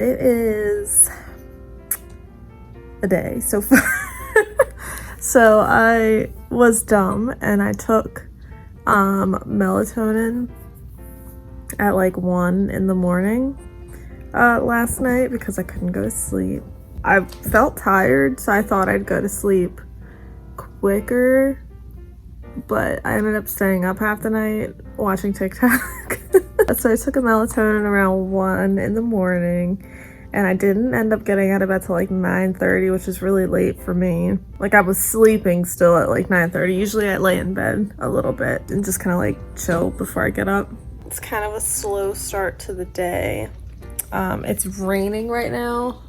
It is a day so far. So I was dumb and I took melatonin at like 1 in the morning last night because I couldn't go to sleep. I felt tired, so I thought I'd go to sleep quicker, but I ended up staying up half the night watching TikTok. So I took a melatonin around 1 in the morning, and I didn't end up getting out of bed till like 9:30, which is really late for me. Like, I was sleeping still at like 9:30. Usually I lay in bed a little bit and just kind of like chill before I get up. It's kind of a slow start to the day. It's raining right now,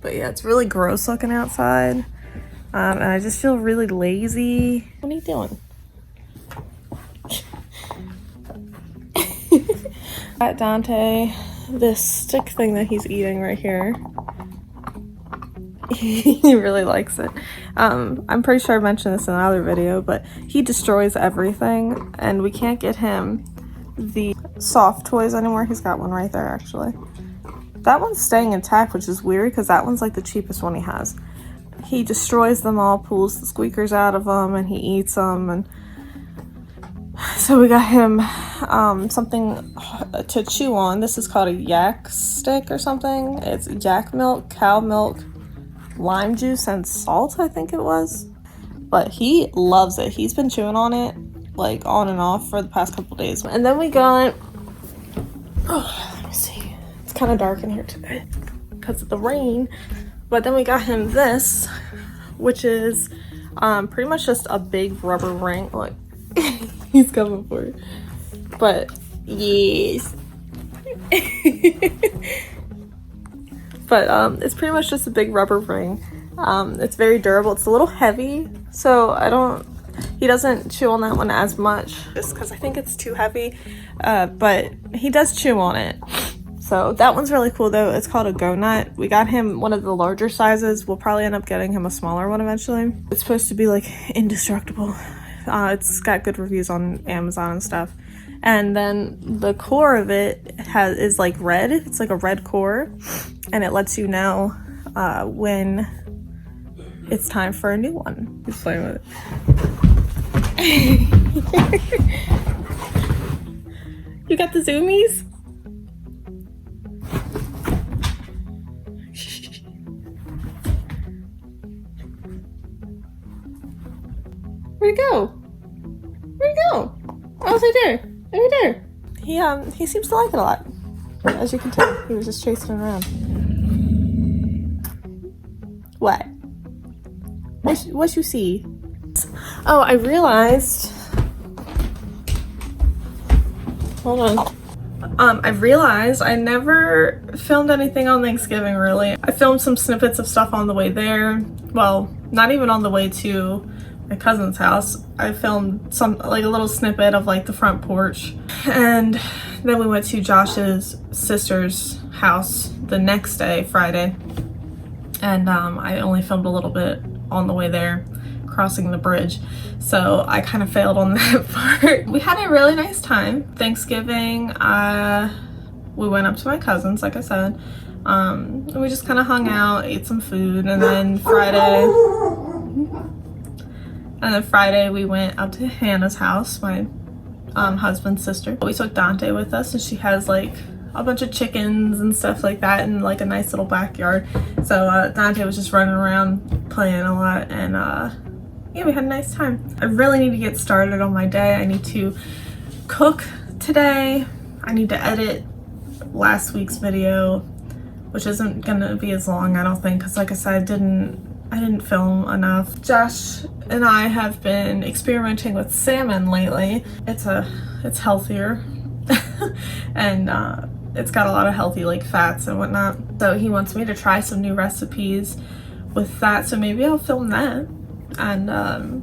but yeah, it's really gross looking outside. And I just feel really lazy. What are you doing? Got Dante this stick thing that he's eating right here. He really likes it. I'm pretty sure I mentioned this in another video, but he destroys everything, and we can't get him the soft toys anymore. He's got one right there, actually. That one's staying intact, which is weird because that one's like the cheapest one he has. He destroys them all, pulls the squeakers out of them, and he eats them. And so we got him something to chew on. This is called a yak stick or something. It's yak milk, cow milk, lime juice, and salt, I think it was. But he loves it. He's been chewing on it like on and off for the past couple days. And then we got, let me see. It's kind of dark in here today because of the rain. But then we got him this, which is pretty much just a big rubber ring. Like, he's coming for it. But yes. But it's pretty much just a big rubber ring. It's very durable. It's a little heavy, so he doesn't chew on that one as much just because I think it's too heavy. But he does chew on it. So that one's really cool though. It's called a Go Nut. We got him one of the larger sizes. We'll probably end up getting him a smaller one eventually. It's supposed to be like indestructible. It's got good reviews on Amazon and stuff. And then the core of it is like red. It's like a red core, and it lets you know when it's time for a new one. He's playing with it. You got the zoomies? Where'd he go? Where'd he go? Oh, it's right there. Right there. He seems to like it a lot. As you can tell, he was just chasing it around. What? What you see? Oh, I realized. Hold on. I realized I never filmed anything on Thanksgiving, really. I filmed some snippets of stuff on the way there. Well, not even on the way to my cousin's house. I filmed a little snippet of like the front porch, and then we went to Josh's sister's house the next day, Friday, and I only filmed a little bit on the way there, crossing the bridge, so I kind of failed on that part. We had a really nice time. Thanksgiving, we went up to my cousin's, like I said, and we just kind of hung out, ate some food, and then Friday we went up to Hannah's house, my husband's sister. We took Dante with us, and she has like a bunch of chickens and stuff like that, and like a nice little backyard. So Dante was just running around playing a lot, and yeah, we had a nice time. I really need to get started on my day. I need to cook today. I need to edit last week's video, which isn't gonna be as long, I don't think, because like I said, I didn't film enough. Josh and I have been experimenting with salmon lately. It's healthier and it's got a lot of healthy like fats and whatnot. So he wants me to try some new recipes with that. So maybe I'll film that and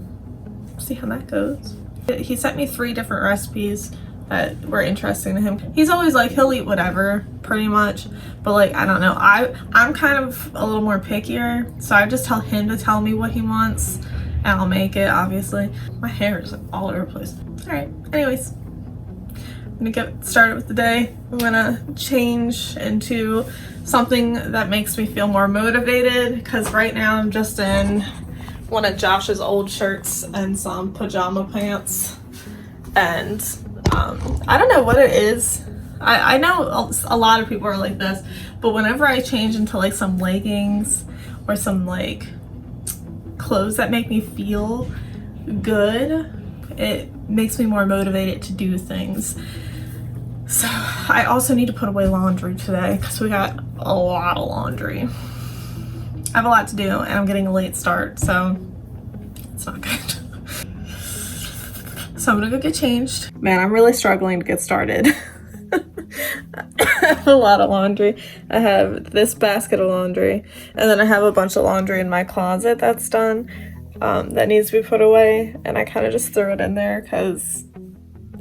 see how that goes. He sent me 3 different recipes that were interesting to him. He's always like, he'll eat whatever pretty much, but like, I don't know, I'm kind of a little more pickier, so I just tell him to tell me what he wants and I'll make it, obviously. My hair is all over the place. All right, anyways, gonna get started with the day. I'm gonna change into something that makes me feel more motivated, because right now I'm just in one of Josh's old shirts and some pajama pants, and I don't know what it is. I know a lot of people are like this, but whenever I change into like some leggings or some like clothes that make me feel good, it makes me more motivated to do things. So I also need to put away laundry today because we got a lot of laundry. I have a lot to do and I'm getting a late start, so it's not good. So I'm gonna go get changed. Man, I'm really struggling to get started. I have a lot of laundry. I have this basket of laundry, and then I have a bunch of laundry in my closet that's done, that needs to be put away, and I kind of just threw it in there because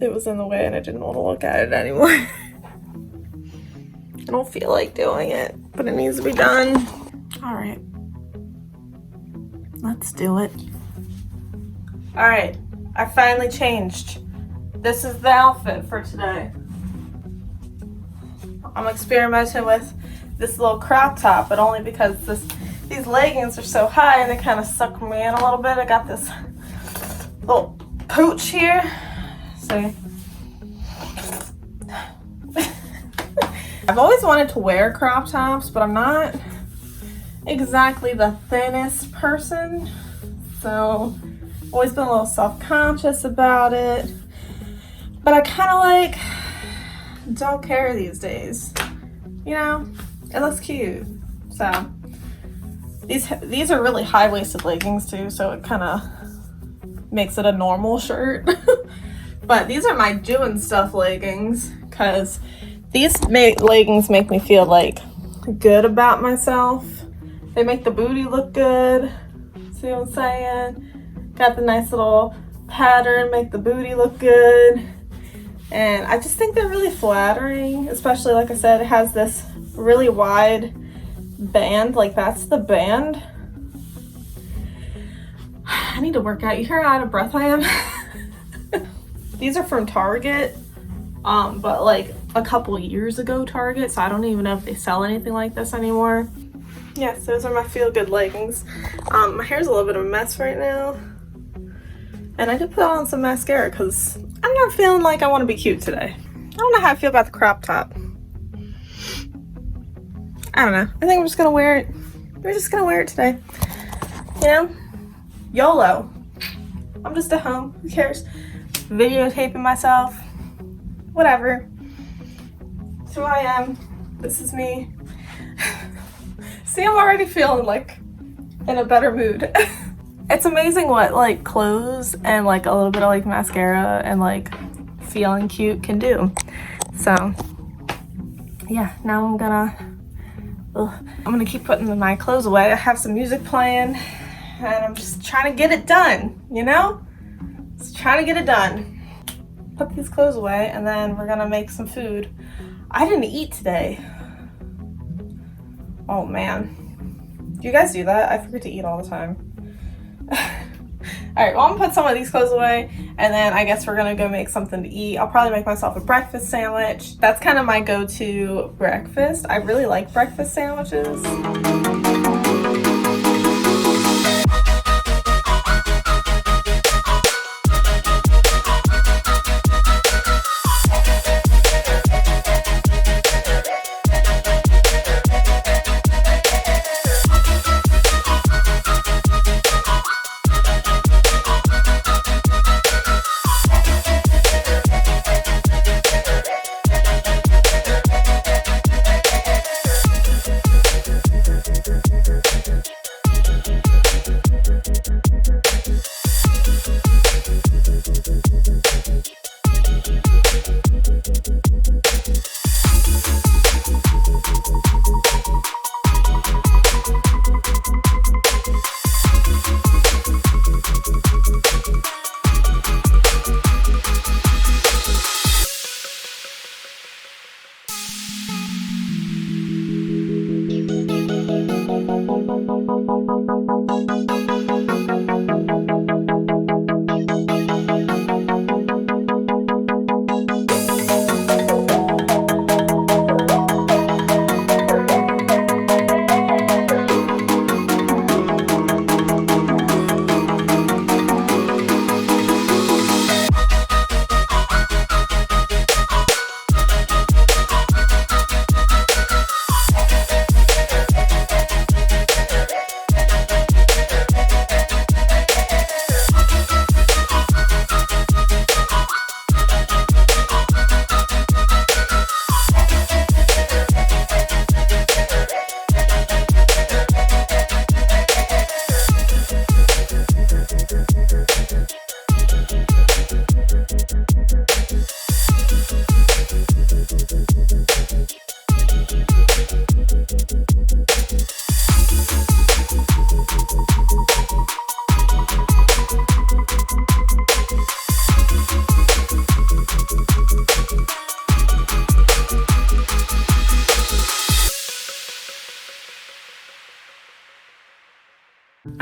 it was in the way and I didn't want to look at it anymore. I don't feel like doing it, but it needs to be done. All right, let's do it. All right, I finally changed. This is the outfit for today. I'm experimenting with this little crop top, but only because these leggings are so high and they kind of suck me in a little bit. I got this little pooch here. See? I've always wanted to wear crop tops, but I'm not exactly the thinnest person, so I've always been a little self-conscious about it. But I kind of like don't care these days, you know. It looks cute. So these are really high-waisted leggings too, so it kind of makes it a normal shirt. But these are my doing stuff leggings, because these leggings make me feel like good about myself. They make the booty look good. See what I'm saying? Got the nice little pattern, make the booty look good. And I just think they're really flattering, especially, like I said, it has this really wide band. Like, that's the band. I need to work out. You hear how out of breath I am? These are from Target, but like a couple years ago Target, so I don't even know if they sell anything like this anymore. Yes, those are my feel-good leggings. My hair's a little bit of a mess right now. And I did put on some mascara because I'm not feeling like I want to be cute today. I don't know how I feel about the crop top. I don't know. I think I'm just gonna wear it. We're just gonna wear it today. You know? YOLO. I'm just at home. Who cares? Videotaping myself. Whatever. That's who I am. This is me. See, I'm already feeling like in a better mood. It's amazing what like clothes and like a little bit of like mascara and like feeling cute can do. So yeah, now I'm gonna keep putting my clothes away. I have some music playing and I'm just trying to get it done, you know? Just trying to get it done. Put these clothes away and then we're gonna make some food. I didn't eat today. Oh man. Do you guys do that? I forget to eat all the time. Alright, well, I'm gonna put some of these clothes away and then I guess we're gonna go make something to eat. I'll probably make myself a breakfast sandwich. That's kind of my go-to breakfast. I really like breakfast sandwiches.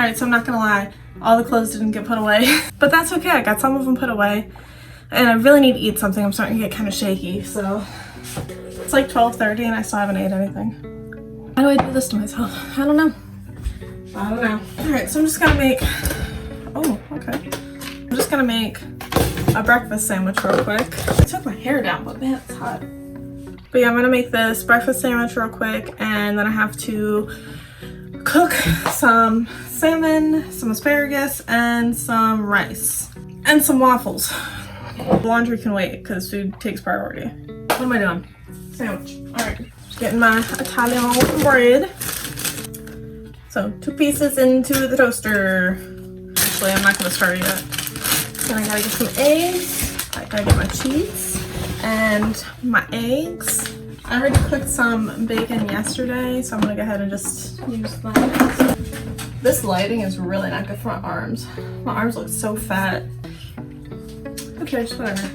Alright, so I'm not gonna lie, all the clothes didn't get put away, but that's okay. I got some of them put away, and I really need to eat something. I'm starting to get kind of shaky, so it's like 12:30 and I still haven't ate anything. Why do I do this to myself? I don't know. Alright, so I'm just gonna make, oh, okay. I'm just gonna make a breakfast sandwich real quick. I took my hair down, but man, it's hot. But yeah, I'm gonna make this breakfast sandwich real quick, and then I have to cook some salmon, some asparagus, and some rice, and some waffles. Laundry can wait because food takes priority. What am I doing? Sandwich. Alright. Getting my Italian bread. So 2 pieces into the toaster. Actually, I'm not gonna start yet. Then I gotta get some eggs. I gotta get my cheese and my eggs. I already cooked some bacon yesterday, so I'm gonna go ahead and just use that. This lighting is really not good for my arms. My arms look so fat. Okay, just whatever.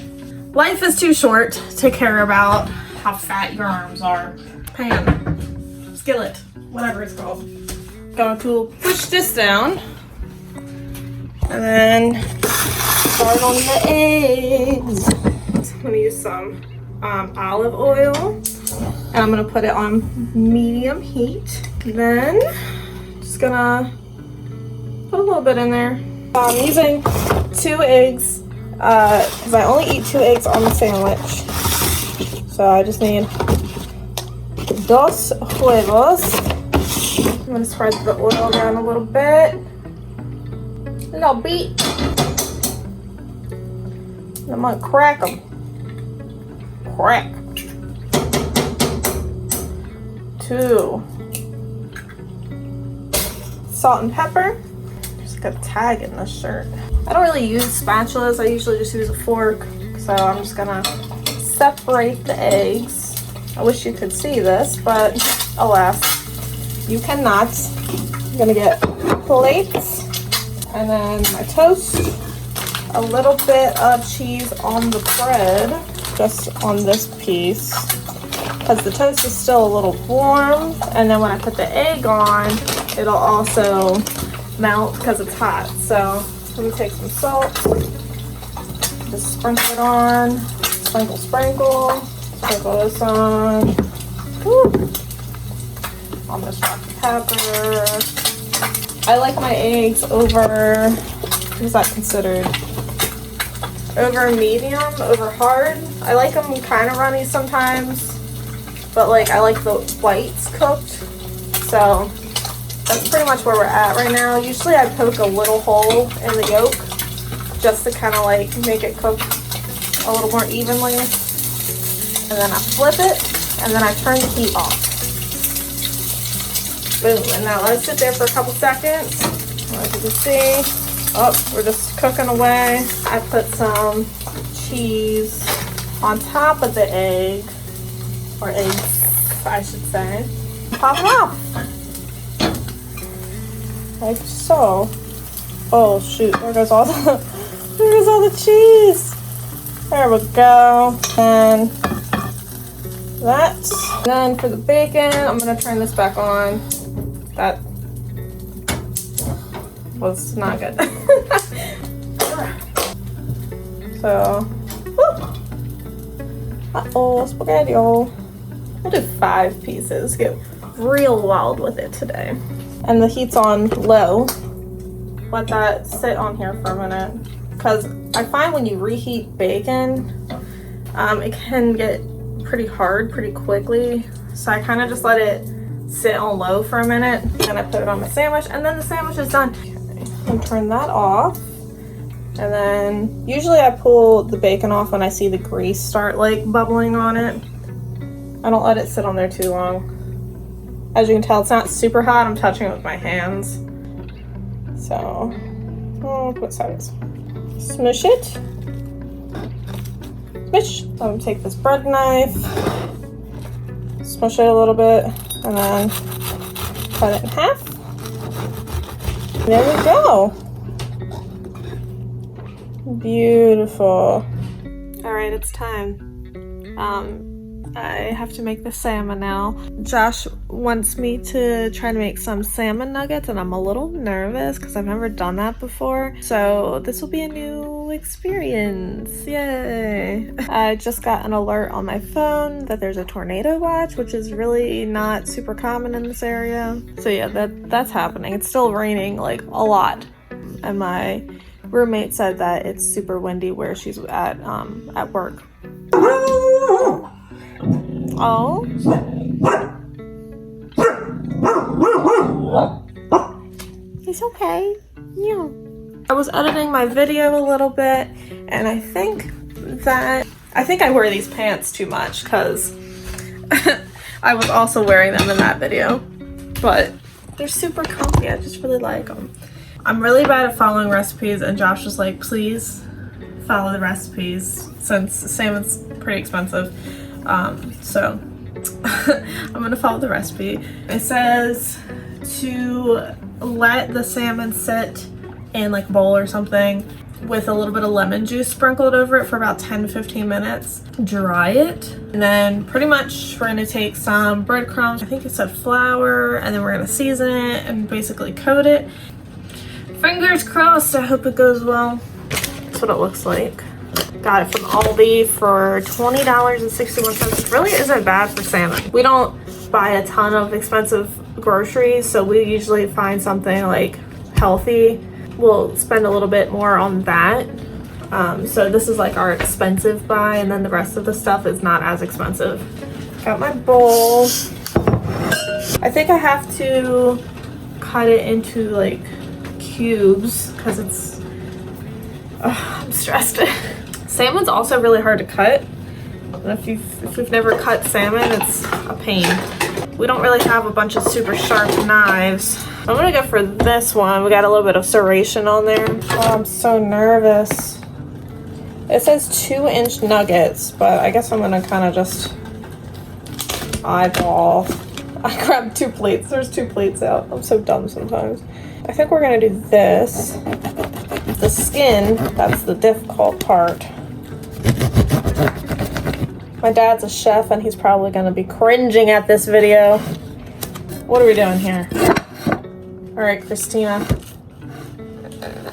Life is too short to care about how fat your arms are. Pan, skillet, whatever it's called. Going to push this down and then start on the eggs. I'm gonna use some olive oil. And I'm gonna put it on medium heat. Then just gonna put a little bit in there. I'm using 2 eggs because I only eat 2 eggs on the sandwich. So I just need 2 huevos. I'm gonna spread the oil down a little bit. A little bit. And I'm gonna crack them. Crack. 2. Salt and pepper. Just got a tag in this shirt. I don't really use spatulas. I usually just use a fork. So I'm just gonna separate the eggs. I wish you could see this, but alas, you cannot. I'm gonna get plates and then my toast, a little bit of cheese on the bread, just on this piece, because the toast is still a little warm, and then when I put the egg on, it'll also melt because it's hot. So let me take some salt, just sprinkle it on, sprinkle, sprinkle this on. Woo. Almost rock pepper. I like my eggs over, what is that considered? Over medium, over hard. I like them kind of runny sometimes, but like I like the whites cooked. So that's pretty much where we're at right now. Usually I poke a little hole in the yolk just to kind of like make it cook a little more evenly. And then I flip it, and then I turn the heat off. Boom, and now let it sit there for a couple seconds. As you can see, oh, we're just cooking away. I put some cheese on top of the egg, or eggs, I should say. Pop it off. Like so. Oh shoot, there goes all the cheese. There we go. And that's done for the bacon. I'm gonna turn this back on. That was not good. So, uh-oh, spaghetti. We'll do 5 pieces. Get real wild with it today. And the heat's on low. Let that sit on here for a minute. Because I find when you reheat bacon, it can get pretty hard pretty quickly. So I kind of just let it sit on low for a minute. And I put it on my sandwich. And then the sandwich is done. Okay. And turn that off. And then usually I pull the bacon off when I see the grease start like bubbling on it. I don't let it sit on there too long. As you can tell, it's not super hot. I'm touching it with my hands. So, what size? Smush it. Smush. I'm gonna take this bread knife, smush it a little bit, and then cut it in half. There we go. Beautiful. All right, it's time. I have to make the salmon now. Josh wants me to try to make some salmon nuggets, and I'm a little nervous because I've never done that before. So this will be a new experience. Yay! I just got an alert on my phone that there's a tornado watch, which is really not super common in this area. So yeah, that's happening. It's still raining like a lot, and my roommate said that it's super windy where she's at work. Oh. He's okay. Yeah. I was editing my video a little bit, and I think I wear these pants too much because I was also wearing them in that video. But they're super comfy. I just really like them. I'm really bad at following recipes, and Josh was like, please follow the recipes since salmon's pretty expensive. So I'm gonna follow the recipe. It says to let the salmon sit in like a bowl or something with a little bit of lemon juice sprinkled over it for about 10 to 15 minutes. Dry it, and then pretty much we're gonna take some breadcrumbs, I think it said flour, and then we're gonna season it and basically coat it. Fingers crossed, I hope it goes well. That's what it looks like. Got it from Aldi for $20.61. It really isn't bad for salmon. We don't buy a ton of expensive groceries, so we usually find something like healthy. We'll spend a little bit more on that. So this is like our expensive buy, and then the rest of the stuff is not as expensive. Got my bowl. I think I have to cut it into like cubes because it's I'm stressed. Salmon's also really hard to cut, and if you've never cut salmon, it's a pain. We don't really have a bunch of super sharp knives. I'm gonna go for this one. We got a little bit of serration on there. Oh, I'm so nervous. It says 2-inch nuggets, but I guess I'm gonna kind of just eyeball. I grabbed 2 plates. There's 2 plates out. I'm so dumb sometimes. I think we're gonna do this. The skin, that's the difficult part. My dad's a chef, and he's probably gonna be cringing at this video. What are we doing here? All right, Christina.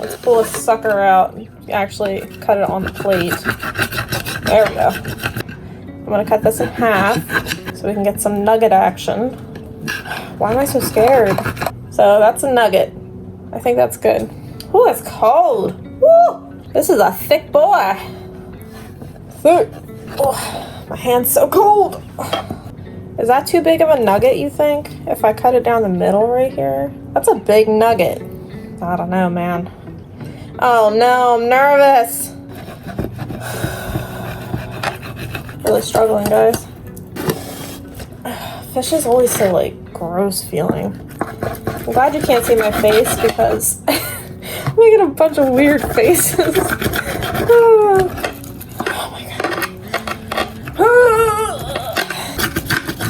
Let's pull this sucker out. Actually, cut it on the plate. There we go. I'm gonna cut this in half so we can get some nugget action. Why am I so scared? So that's a nugget. I think that's good. Ooh, it's cold. Woo! This is a thick boy. Thick. Oh, my hand's so cold. Is that too big of a nugget, you think? If I cut it down the middle right here? That's a big nugget. I don't know, man. Oh no, I'm nervous. Really struggling, guys. Fish is always so like gross feeling. I'm glad you can't see my face because I'm making a bunch of weird faces. Oh my god.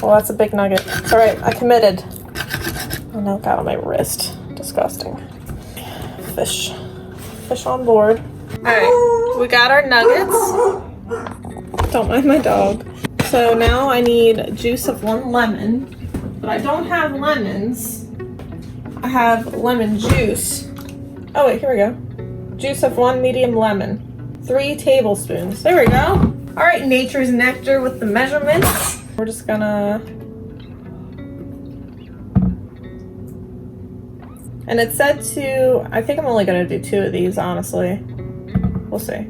Well, that's a big nugget. It's alright, I committed. Oh no, it got on my wrist. Disgusting. Fish on board. Alright, we got our nuggets. Don't mind my dog. So now I need juice of 1 lemon, but I don't have lemons. I have lemon juice. Oh wait, here we go. Juice of 1 medium lemon. 3 tablespoons. There we go. All right, nature's nectar with the measurements. We're just gonna... And it said to... I think I'm only gonna do 2 of these, honestly. We'll see.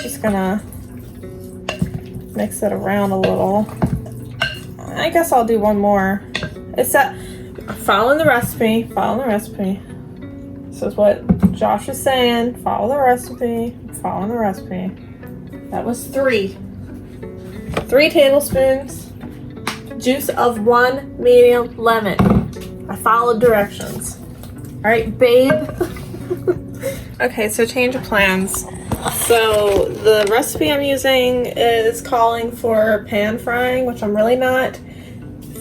Just gonna mix it around a little. I guess I'll do 1 more. It's that... Following the recipe. Following the recipe. This is what Josh is saying. Follow the recipe. Following the recipe. That was 3. 3 tablespoons. Juice of 1 medium lemon. I followed directions. All right, babe. Okay, so change of plans. So the recipe I'm using is calling for pan frying, which I'm really not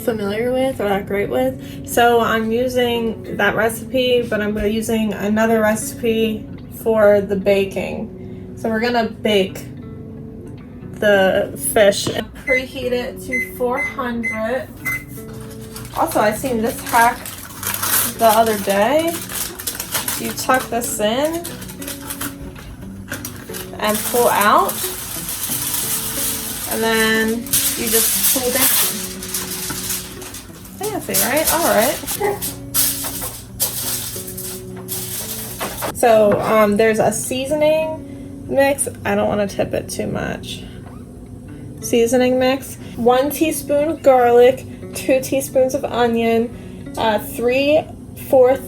familiar with or not great with. So I'm using that recipe, but I'm using another recipe for the baking. So we're gonna bake the fish. And preheat it to 400. Also, I seen this hack the other day. You tuck this in and pull out, and then you just pull down. Fancy, right? All right. So there's a seasoning mix. I don't want to tip it too much. Seasoning mix: 1 teaspoon garlic, 2 teaspoons of onion, 3/4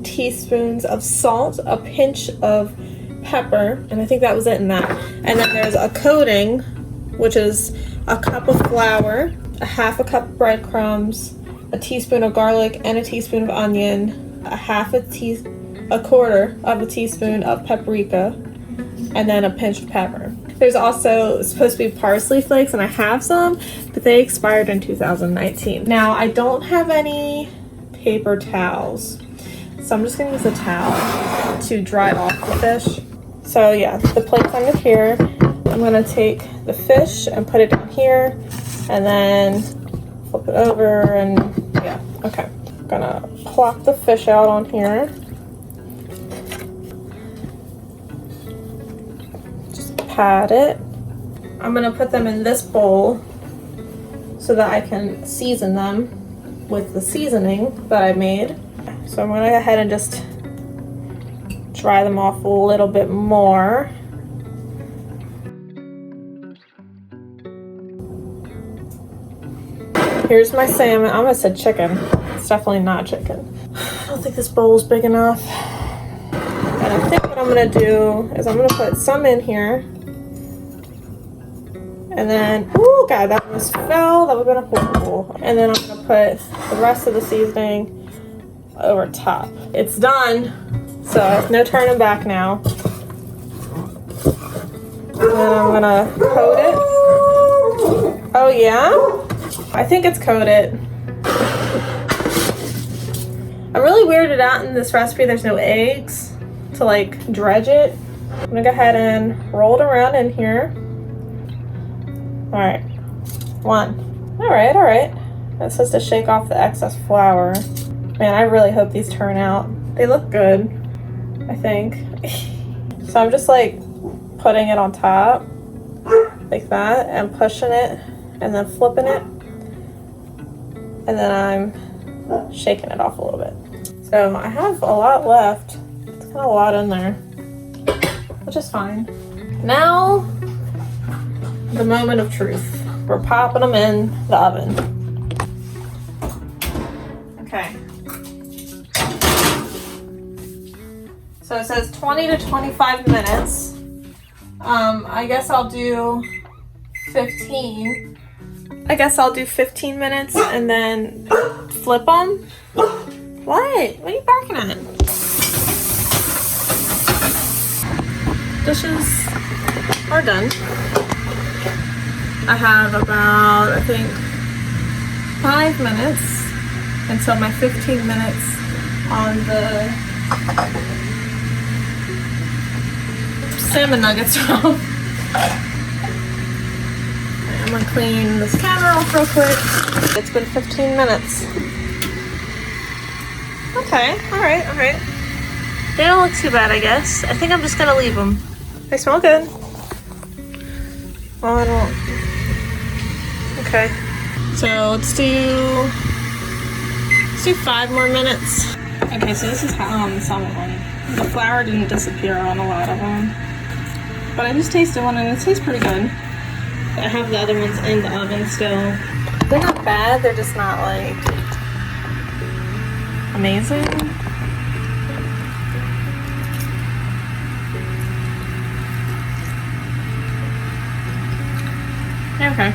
teaspoons of salt, a pinch of pepper, and I think that was it in that. And then there's a coating, which is a cup of flour, a 1/2 cup of breadcrumbs, a teaspoon of garlic, and a teaspoon of onion, a 1/4 of a teaspoon of paprika, and then a pinch of pepper. There's also supposed to be parsley flakes, and I have some, but they expired in 2019. Now, I don't have any paper towels, so I'm just gonna use a towel to dry off the fish. So yeah, the plate's under here. I'm gonna take the fish and put it down here, and then flip it over, and yeah, okay. I'm gonna plop the fish out on here. Just pat it. I'm gonna put them in this bowl so that I can season them with the seasoning that I made. So I'm gonna go ahead and just dry them off a little bit more. Here's my salmon. I almost said chicken. It's definitely not chicken. I don't think this bowl is big enough. And I think what I'm gonna do is I'm gonna put some in here. And then, oh God, that almost fell. That would have been horrible. And then I'm gonna put the rest of the seasoning over top. It's done, so there's no turning back now. And then I'm gonna coat it. Oh yeah? I think it's coated. I'm really weirded out in this recipe. There's no eggs to like dredge it. I'm gonna go ahead and roll it around in here. All right, 1. All right. It says to shake off the excess flour. Man, I really hope these turn out. They look good, I think. So I'm just like putting it on top like that and pushing it and then flipping it. And then I'm shaking it off a little bit. So I have a lot left. It's kind of a lot in there, which is fine. Now, the moment of truth. We're popping them in the oven. Okay. So it says 20 to 25 minutes. I guess I'll do 15. I guess I'll do 15 minutes and then flip them. What? What are you barking at? Dishes are done. I have about, I think, 5 minutes until my 15 minutes on the salmon nuggets are off. I'm gonna clean this camera off real quick. It's been 15 minutes. Okay, alright. They don't look too bad, I guess. I think I'm just gonna leave them. They smell good. Well, I don't. Okay. So let's do 5 more minutes. Okay, so this is how some of them. The flour didn't disappear on a lot of them. But I just tasted one and it tastes pretty good. I have the other ones in the oven still. They're not bad, they're just not like amazing. Okay.